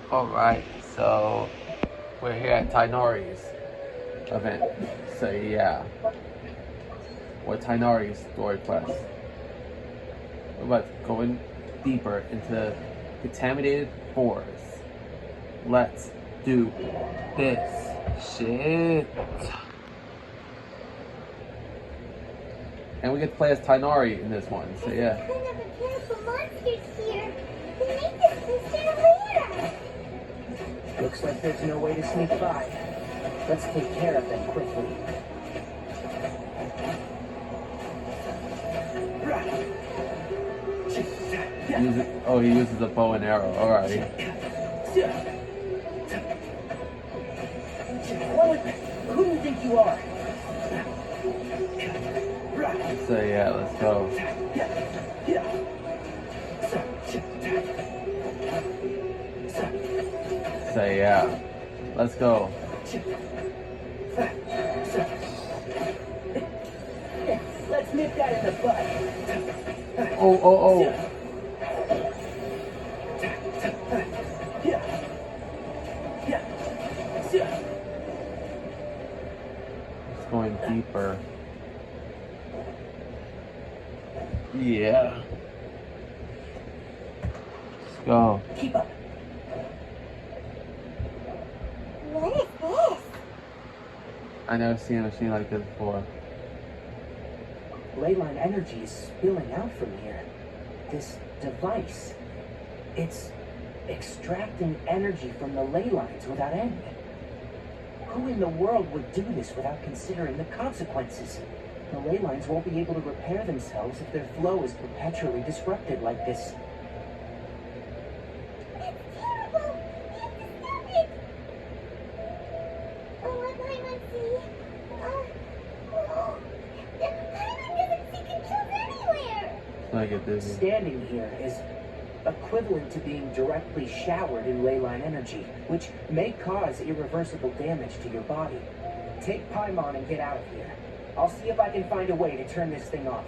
Alright, so we're here at Tainari's event. So yeah, with Tainari's story quest. We're about to go in deeper into contaminated forest. Let's do this shit. And we get to play as Tainari in this one, so yeah. There's a ton of beautiful monsters here. They make this place rare. Looks like there's no way to sneak by. Let's take care of them quickly. He uses a bow and arrow. Alright. Who do you think you are? So yeah, let's go. So yeah, let's go. Let's nip that in the bud. Oh. It's going deeper. Yeah. Let's go. Keep up. What is this? I never seen a machine like this before. Leyline energy is spilling out from here. This device, it's extracting energy from the ley lines without end. Who in the world would do this without considering the consequences? The ley lines won't be able to repair themselves if their flow is perpetually disrupted like this. It's terrible. We have to stop it. Oh, what Paimon see? The Paimon doesn't see controls anywhere. I get dizzy. Standing here is equivalent to being directly showered in leyline energy, which may cause irreversible damage to your body. Take Paimon and get out of here. I'll see if I can find a way to turn this thing off.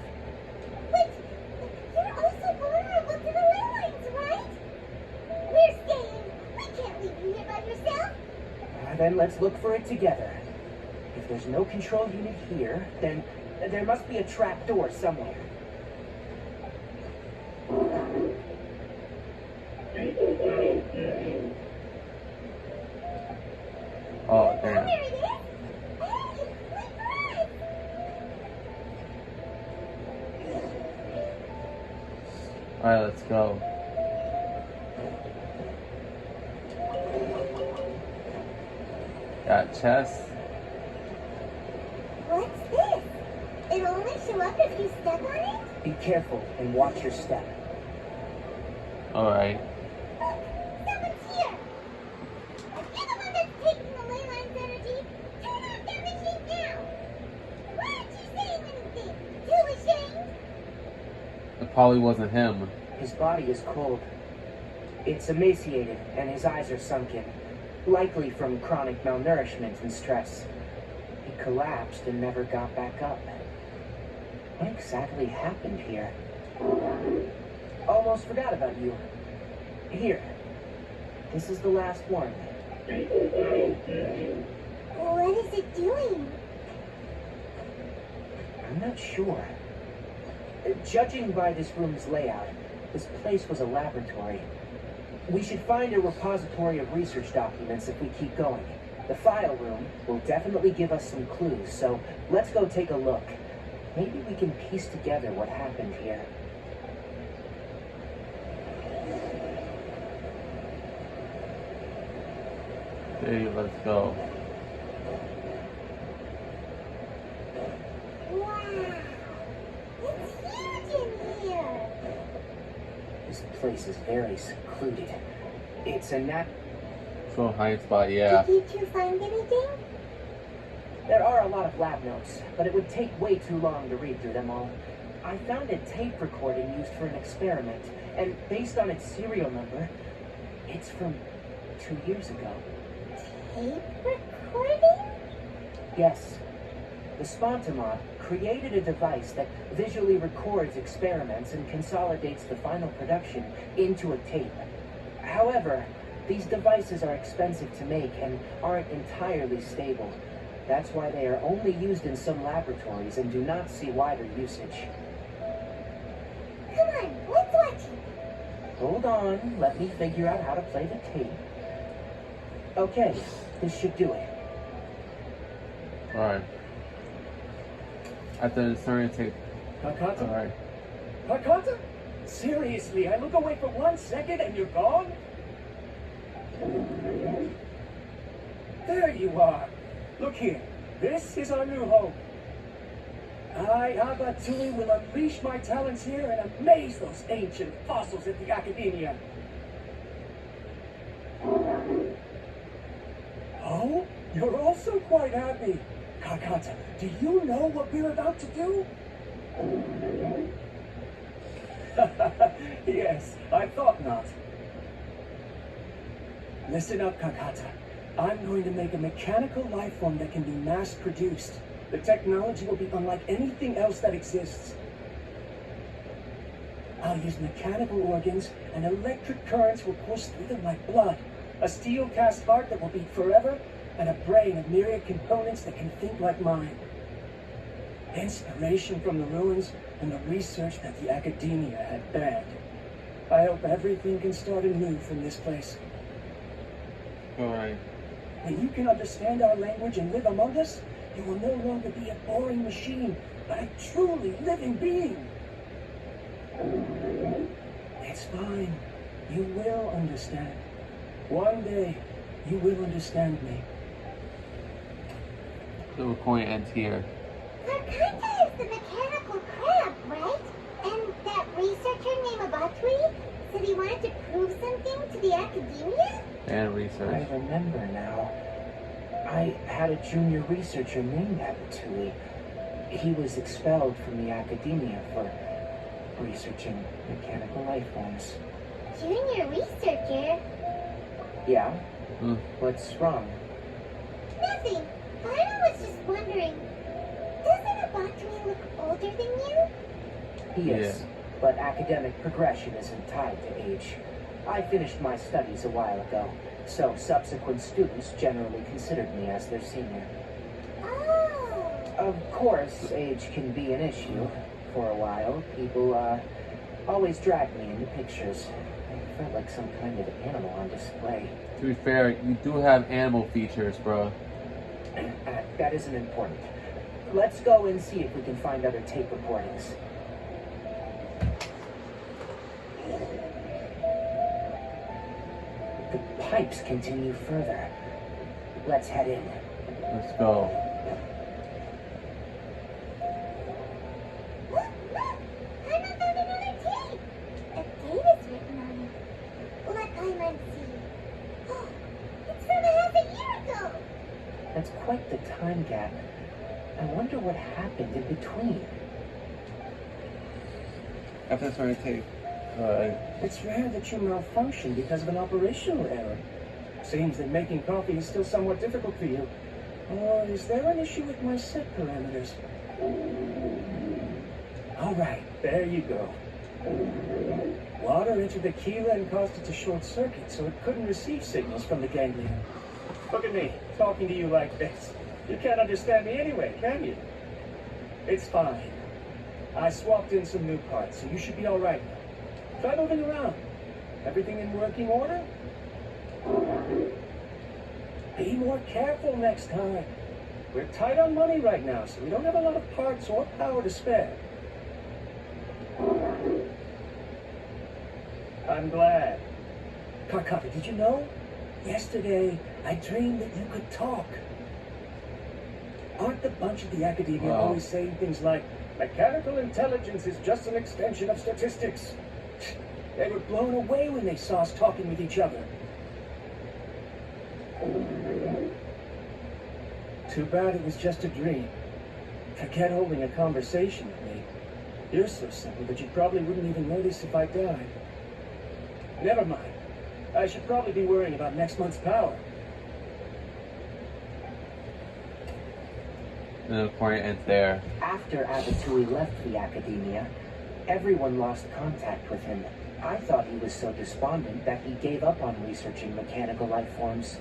Wait, you're also vulnerable to the ley lines, right? We're staying. We can't leave you here by yourself. Then let's look for it together. If there's no control unit here, then there must be a trap door somewhere. Oh damn. There it is. Hey, wait for us. Alright, let's go. Got chest. What's this? It'll only show up if you step on it? Be careful and watch your step. Alright. Look, someone's here. If you're the one that's taking the ley line's energy, turn off that machine now. Why aren't you saying anything? Too ashamed? It probably wasn't him. His body is cold. It's emaciated, and his eyes are sunken, likely from chronic malnourishment and stress. He collapsed and never got back up. What exactly happened here? Almost forgot about you. Here. This is the last one. What is it doing? I'm not sure. Judging by this room's layout, this place was a laboratory. We should find a repository of research documents if we keep going. The file room will definitely give us some clues, so let's go take a look. Maybe we can piece together what happened here. Hey, let's go. Wow. It's huge in here. This place is very secluded. It's a So high spot, yeah. Did you two find anything? There are a lot of lab notes, but it would take way too long to read through them all. I found a tape recording used for an experiment, and based on its serial number, it's from 2 years ago. Tape recording? Yes. The Spontamod created a device that visually records experiments and consolidates the final production into a tape. However, These devices are expensive to make and aren't entirely stable. That's why they are only used in some laboratories and do not see wider usage. Come on, let's watch it. Hold on, let me figure out how to play the tape. Okay, this should do it. Alright. After the starting tape. Hakata? Alright. Hakata? Seriously, I look away for 1 second and you're gone? There you are. Look here. This is our new home. I, Abatui, will unleash my talents here and amaze those ancient fossils at the Academia. Oh, you're also quite happy. Kakata, do you know what we're about to do? Yes, I thought not. Listen up, Kakata. I'm going to make a mechanical life form that can be mass-produced. The technology will be unlike anything else that exists. I'll use mechanical organs, and electric currents will course through them like blood. A steel-cast heart that will beat forever, and a brain of myriad components that can think like mine. Inspiration from the ruins and the research that the Academia had banned. I hope everything can start anew from this place. Alright. When you can understand our language and live among us, you will no longer be a boring machine, but a truly living being. It's fine. You will understand. One day, you will understand me. The recording ends here. Kakata is the mechanical crab, right? And that researcher named Abatui said he wanted to prove something to the Academia? And I research. remember now. I had a junior researcher named Abatui. He was expelled from the Academia for researching mechanical life forms. Junior researcher? Yeah? Hmm. What's wrong? Nothing. I was just wondering, doesn't Abatui look older than you? He is, Yeah. but academic progression isn't tied to age. I finished my studies a while ago, so subsequent students generally considered me as their senior. Oh. Of course, age can be an issue. For a while, people, always dragged me into pictures. I felt like some kind of animal on display. To be fair, you do have animal features, bro. That isn't important. Let's go and see if we can find other tape recordings. The pipes continue further. Let's head in. Let's go. Look, Paimon found another tape. A date is written on it. Let Paimon see. Oh, it's from half a year ago. That's quite the time gap. I wonder what happened in between. After the starting tape. It's rare that you malfunction because of an operational error. Seems that making coffee is still somewhat difficult for you. Or is there an issue with my set parameters? All right, there you go. Water entered the Keela and caused it to short circuit, so it couldn't receive signals from the ganglia. Look at me, talking to you like this. You can't understand me anyway, can you? It's fine. I swapped in some new parts, so you should be all right now. Try moving around. Everything in working order? Be more careful next time. We're tight on money right now, so we don't have a lot of parts or power to spare. I'm glad. Kakata, did you know? Yesterday, I dreamed that you could talk. Aren't the bunch of the Academia Wow. always saying things like, mechanical intelligence is just an extension of statistics? They were blown away when they saw us talking with each other. Too bad it was just a dream. Forget holding a conversation with me. You're so simple that you probably wouldn't even notice if I died. Never mind. I should probably be worrying about next month's power. And the recording ends there. After Abatui left the Academia, everyone lost contact with him. I thought he was so despondent that he gave up on researching mechanical life forms.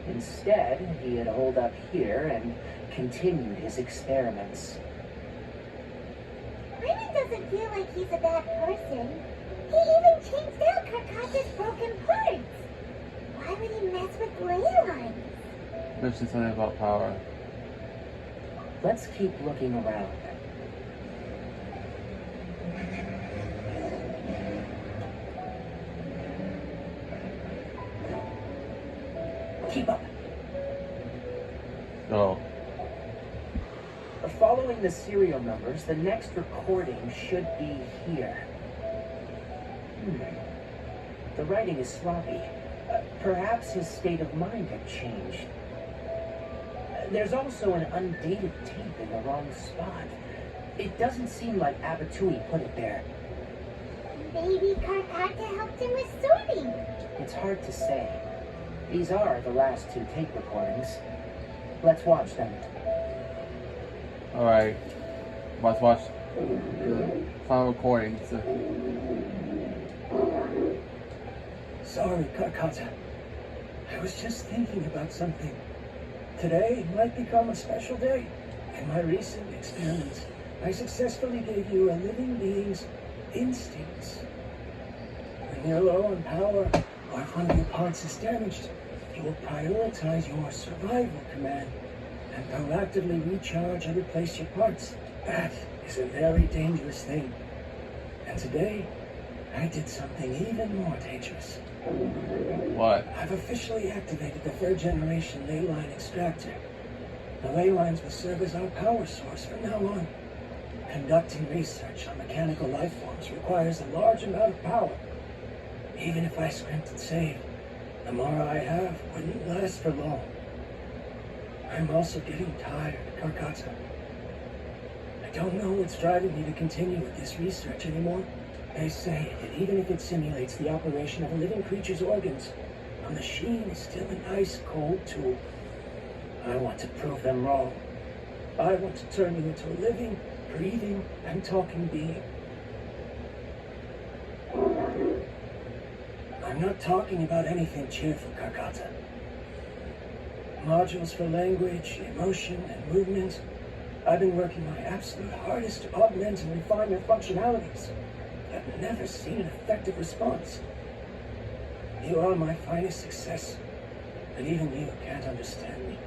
Instead, he had holed up here and continued his experiments. Raymond doesn't feel like he's a bad person. He even changed out Karkata's broken parts. Why would he mess with ley lines? Mentioned something about power. Let's keep looking around. Keep up. Oh. Following the serial numbers, the next recording should be here. The writing is sloppy. Perhaps his state of mind had changed. There's also an undated tape in the wrong spot. It doesn't seem like Abatui put it there. Maybe Karkata helped him with sorting. It's hard to say. These are the last two tape recordings. Let's watch them. Alright. Let's watch the final recording. Sorry, Karkata. I was just thinking about something. Today might become a special day. In my recent experiments, I successfully gave you a living being's instincts. When you're low on power, or if one of your parts is damaged, you will prioritize your survival command and proactively recharge and replace your parts. That is a very dangerous thing. And today, I did something even more dangerous. What? I've officially activated the third generation ley line extractor. The ley lines will serve as our power source from now on. Conducting research on mechanical life forms requires a large amount of power. Even if I scrimped and saved, the more I have wouldn't last for long. I'm also getting tired, Karkata. I don't know what's driving me to continue with this research anymore. They say that even if it simulates the operation of a living creature's organs, a machine is still an ice-cold tool. I want to prove them wrong. I want to turn you into a living, breathing, and talking being. I'm not talking about anything cheerful, Karkata. Modules for language, emotion, and movement. I've been working my absolute hardest to augment and refine their functionalities. I've never seen an effective response. You are my finest success, and even you can't understand me.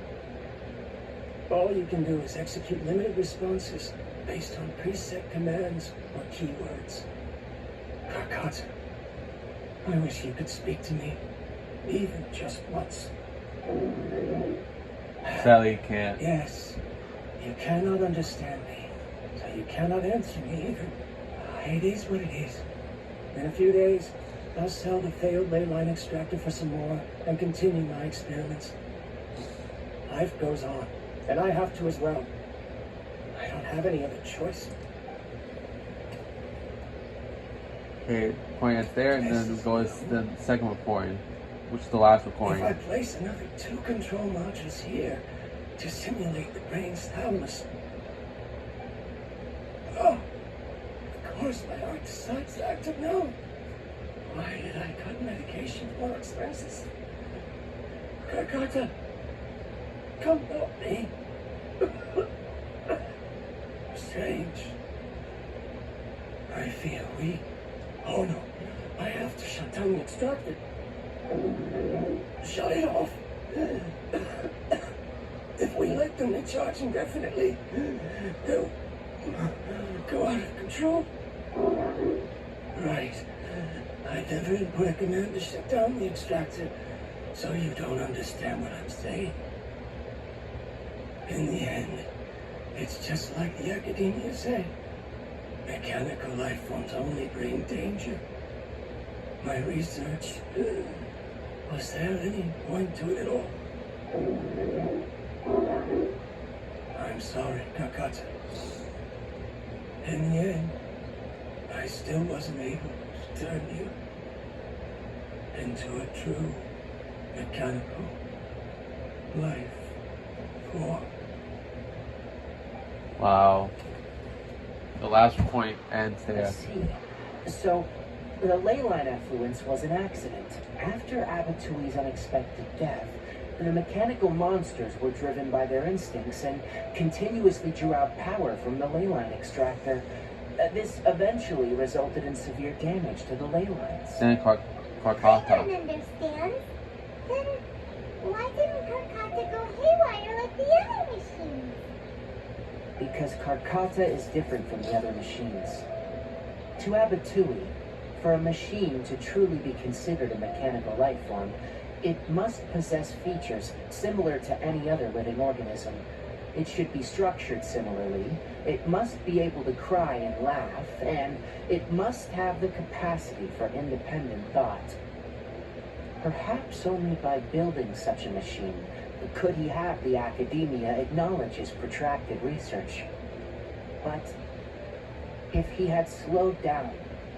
All you can do is execute limited responses based on preset commands or keywords. Karkata, I wish you could speak to me, even just once. Sadly, you can't. Yes, you cannot understand me, so you cannot answer me either. It is what it is. In a few days, I'll sell the failed ley line extractor for some more and continue my experiments. Life goes on, and I have to as well. I don't have any other choice. Okay, point us there, and then go to the second recording, which is the last recording. If I place another 2 control modules here to simulate the brain's thalamus. Oh, of course my heart decides to act up now. Why did I cut medication for more expenses? Karkata, come help me. Strange. I feel weak. Oh no, I have to shut down the extractor. Shut it off. If we let them recharge indefinitely, they'll go out of control. Right. I never put a command to shut down the extractor, so you don't understand what I'm saying. In the end, it's just like the academia say. Mechanical life forms only bring danger. My research, was there any point to it at all? I'm sorry, Karkata. In the end, I still wasn't able to turn you into a true mechanical life form. Wow. The last point ends I there. see. So, The leyline effluence was an accident. After Abatui's unexpected death, the mechanical monsters were driven by their instincts and continuously drew out power from the leyline extractor. This eventually resulted in severe damage to the ley lines. Then I Carcata. don't understand. Then why didn't Karkata go haywire like the other machines? Because Karkata is different from the other machines. To Abatui, for a machine to truly be considered a mechanical life form, it must possess features similar to any other living organism. It should be structured similarly, it must be able to cry and laugh, and it must have the capacity for independent thought. Perhaps only by building such a machine could he have the academia acknowledge his protracted research. But if he had slowed down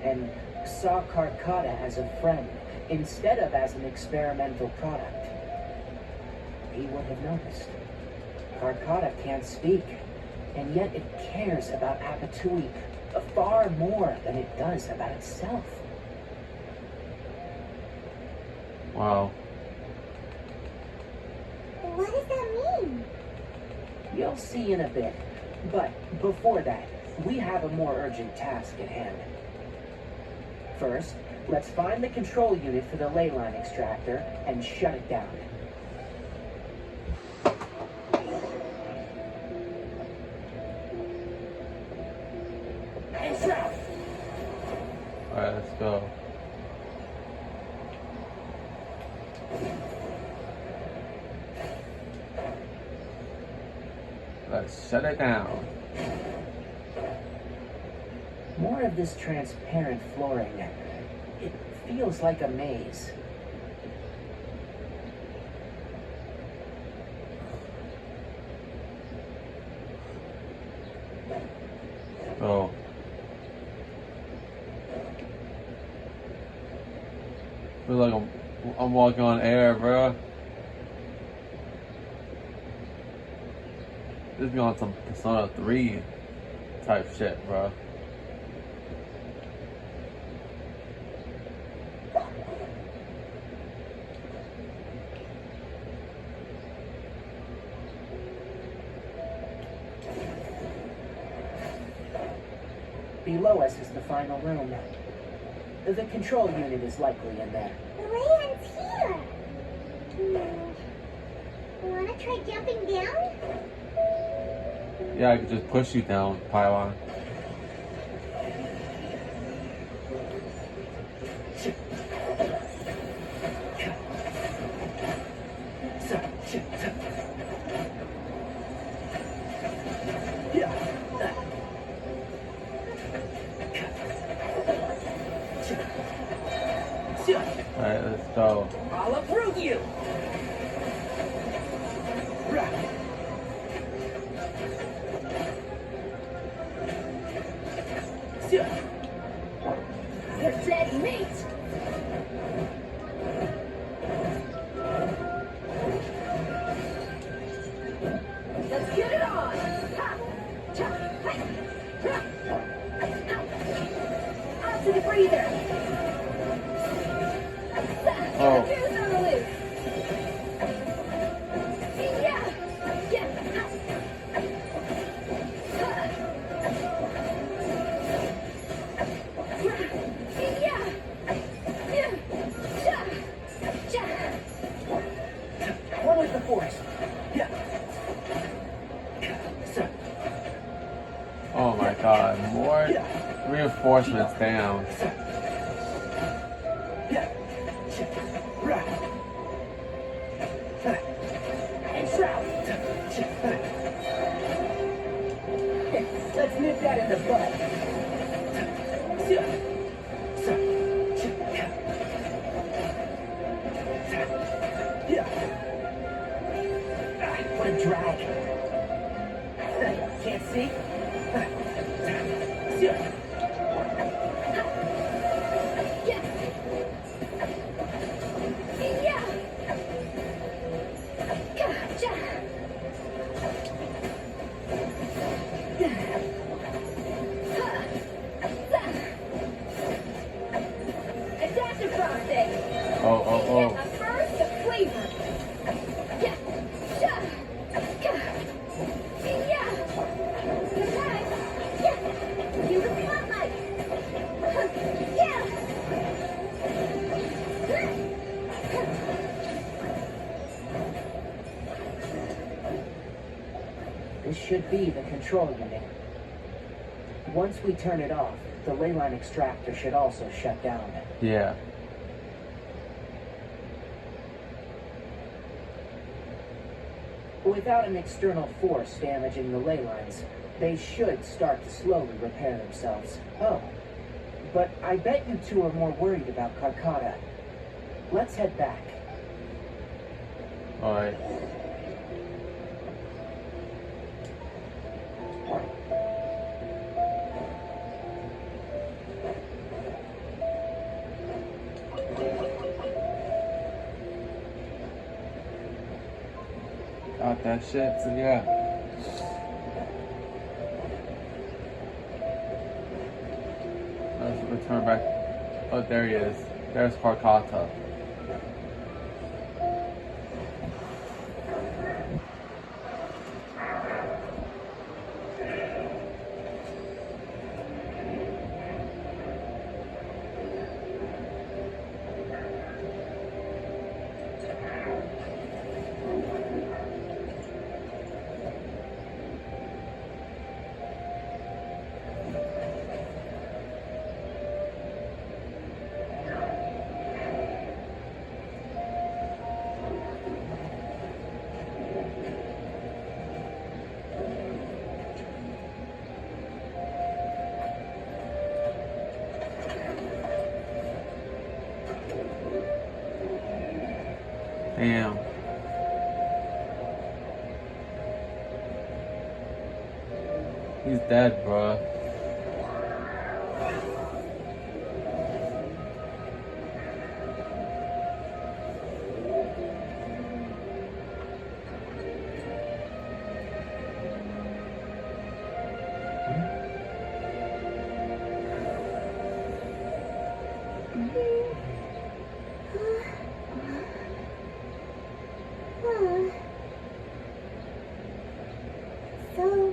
and saw Karkata as a friend instead of as an experimental product, he would have noticed. Karkata can't speak, and yet it cares about Abatui far more than it does about itself. Wow. What does that mean? You'll see in a bit, but before that, we have a more urgent task at hand. First, let's find the control unit for the leyline extractor and shut it down. Alright, let's go. Let's shut it down. More of this transparent flooring. It feels like a maze. Oh. Feel like I'm walking on air, bro. This be on some Persona 3 type shit, bro. Below us is the final room. The control unit is likely in there. The land's here. Wanna try jumping down? Yeah, I could just push you down, pylon. Alright, let's go. I'll uproot you! You're dead meat. Let's get it on. Ha! Cha! Hey! Ha! Onto the breather. Oh. What was the force? Oh my god, more reinforcements down. Let's nip that in the butt. What a drag. Can't see? This should be the control unit. Once we turn it off, the leyline extractor should also shut down. Yeah. Without an external force damaging the ley lines, they should start to slowly repair themselves. Oh, but I bet you two are more worried about Karkata. Let's head back. Alright. Got that shit, so yeah. Let's return back. Oh, there he is. There's Karkata. Damn. He's dead, bruh. So,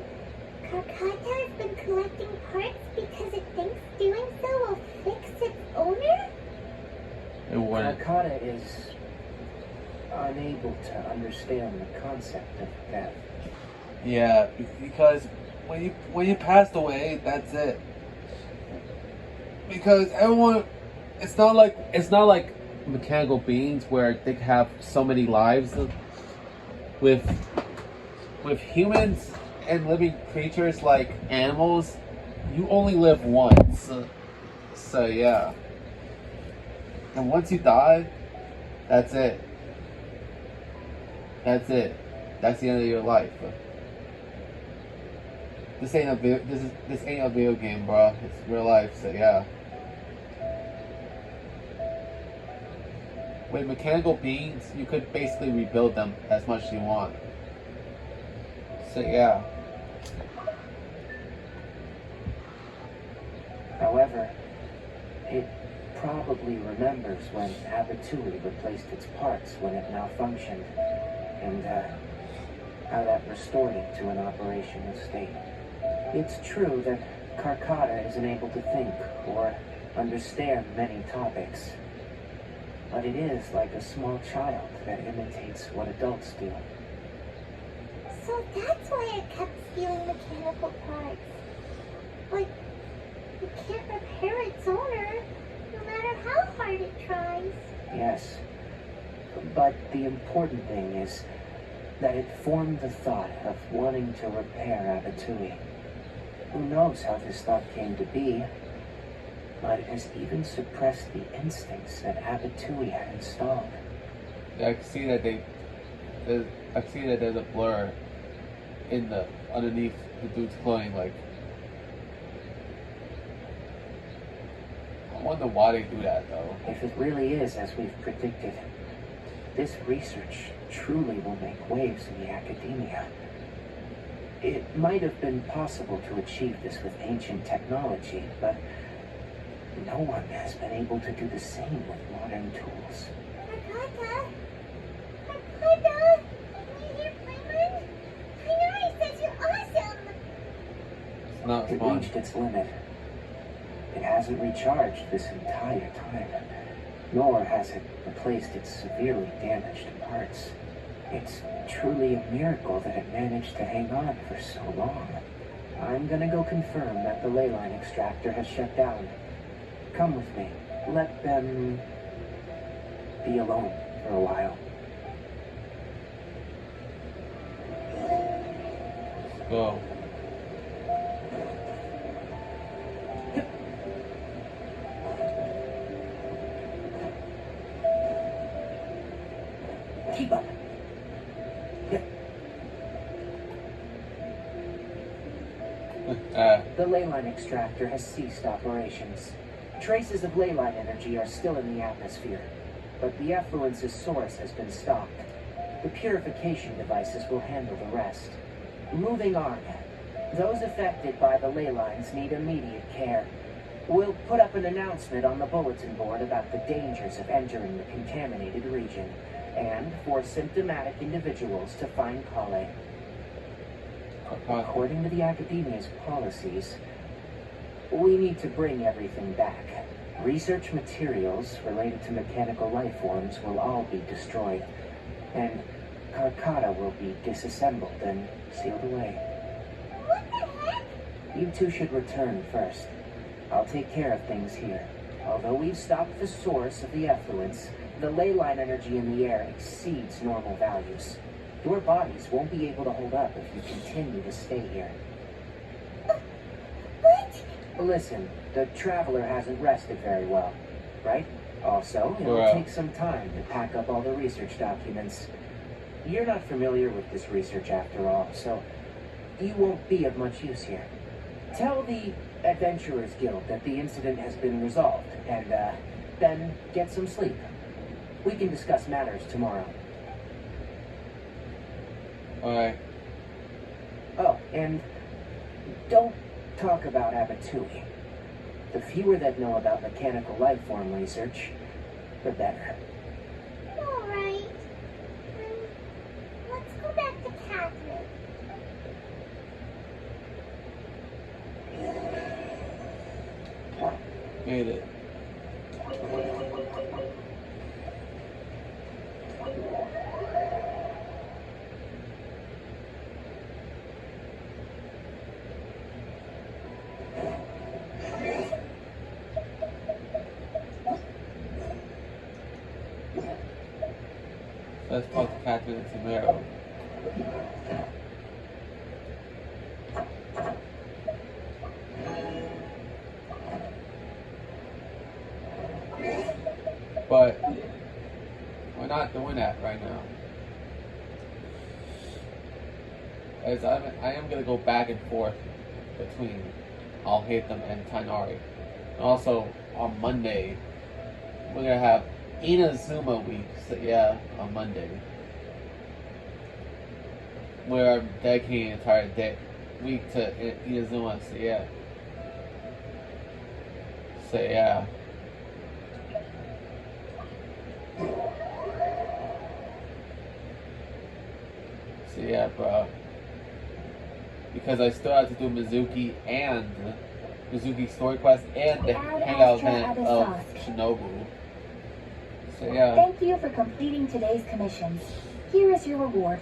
Karkata has been collecting parts because it thinks doing so will fix its owner? It went. Karkata is unable to understand the concept of death. Yeah, because when you passed away, that's it. Because everyone, it's not like mechanical beings where they have so many lives. With humans and living creatures like animals, you only live once. So yeah. And once you die, that's it. That's it. That's the end of your life. This ain't a video game, bro. It's real life. So yeah. With mechanical beings, you could basically rebuild them as much as you want. So yeah. However, it probably remembers when Abatui replaced its parts when it malfunctioned, and how that restored it to an operational state. It's true that Karkata isn't able to think or understand many topics, but it is like a small child that imitates what adults do. So that's why it kept stealing mechanical parts. Like, it can't repair its owner, no matter how hard it tries. Yes, but the important thing is that it formed the thought of wanting to repair Abatui. Who knows how this thought came to be, but it has even suppressed the instincts that Abatui had installed. I can see that I see that there's a blur in the underneath the dude's clothing. Like, I wonder why they do that though. If it really is as we've predicted, this research truly will make waves in the academia. It might have been possible to achieve this with ancient technology, but no one has been able to do the same with modern tools. Karkata? Karkata? Can you hear Freeman? I know he says you're awesome! It's not It fun. reached its limit. It hasn't recharged this entire time, nor has it replaced its severely damaged parts. It's truly a miracle that it managed to hang on for so long. I'm gonna go confirm that the ley line extractor has shut down. Come with me. Let them be alone for a while. Go. Keep up. The ley line extractor has ceased operations. Traces of ley line energy are still in the atmosphere, but the effluence's source has been stopped. The purification devices will handle the rest. Moving on. Those affected by the ley lines need immediate care. We'll put up an announcement on the bulletin board about the dangers of entering the contaminated region, and for symptomatic individuals to find Kale. According to the Academia's policies, we need to bring everything back. Research materials related to mechanical life forms will all be destroyed, and Karkata will be disassembled and sealed away. What the heck? You two should return first. I'll take care of things here. Although we've stopped the source of the effluence, the ley line energy in the air exceeds normal values. Your bodies won't be able to hold up if you continue to stay here. What? Listen, the Traveler hasn't rested very well, right? Also, it'll Wow. take some time to pack up all the research documents. You're not familiar with this research after all, so you won't be of much use here. Tell the Adventurers Guild that the incident has been resolved, and then get some sleep. We can discuss matters tomorrow. Alright. Oh, and don't talk about Abatui. The fewer that know about mechanical life form research, the better. Alright. Let's go back to Catherine. Made it. Let's talk to Catherine and Tamara. But we're not doing that right now. As I am gonna go back and forth between I'll Hate Them and Tainari. And also on Monday we're gonna have Inazuma week, so yeah, on Monday. We're dedicating an entire week to Inazuma, so yeah. So yeah. So yeah, bro. Because I still have to do Mizuki story quest and the hangout event of Shinobu. So yeah. Thank you for completing today's commissions. Here is your reward.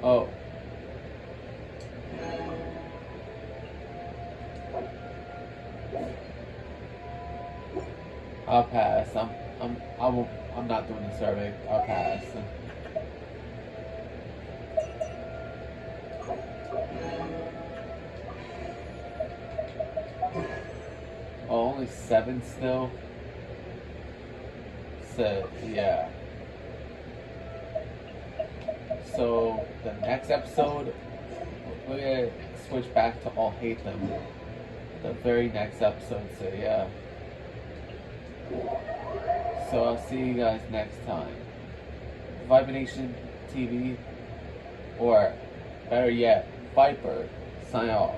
Oh. I'll pass. I'm not doing the survey. I'll pass. Oh, only 7 still. So yeah. So the next episode, we're gonna switch back to All Hate Them. The very next episode. So yeah. So I'll see you guys next time. Vibration TV, or better yet, Viper, sign off.